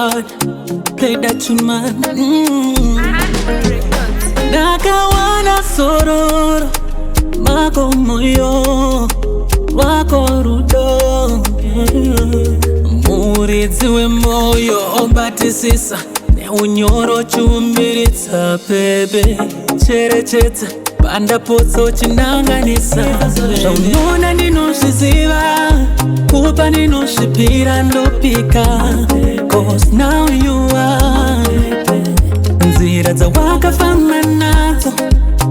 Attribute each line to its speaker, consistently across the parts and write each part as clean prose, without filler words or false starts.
Speaker 1: God, play that tune man. Nakawana sororo mako moyo wako rudo Muridziwe moyo obatisisa ne unyoro chumbiritsa bebe cherechedza panda potso chinanganisa zvaunona ndinozviziva kupa ndinozvipira ndopika cause now you are nzira dzawakafamba nadzo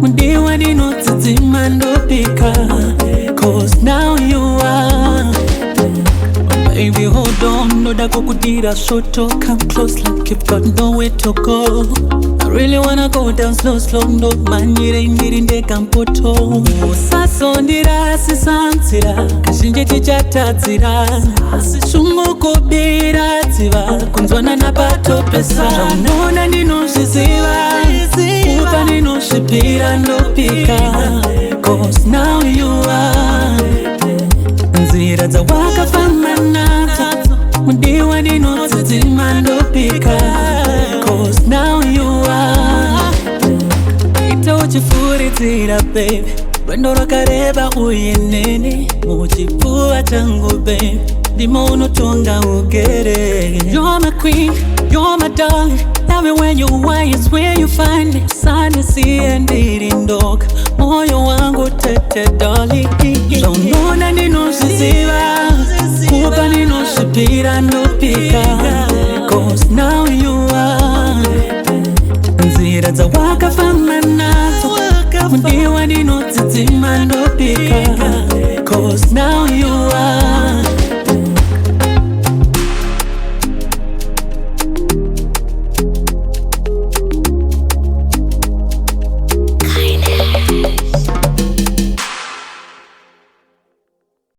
Speaker 1: mudiwa ndinodzidzima ndopika cause now you are baby hold on noda kukudira shoto come close like you've got nowhere to go I really wanna go down slow slow ndo manyire indiri ndekampoto usasondira sisanzira kazhinji tichatadzira asi chungokubira dziva kunzwana napatopesa zvaunona ndinozviziva kupa ndinozvipira ndopika cause now you are nzira dzawakafamba nadzo mudiwa ndinodzidzima ndopika cause now you are ita uchifuridzira baby rwendo rwakareba uye nene muchipfuva changu baby ndimo unotonga ugere You're my queen, you're my darling Everywhere you are is where you find me Sani siye ndiri ndoka moyo wangu tete darling Zvaunona ndinozviziva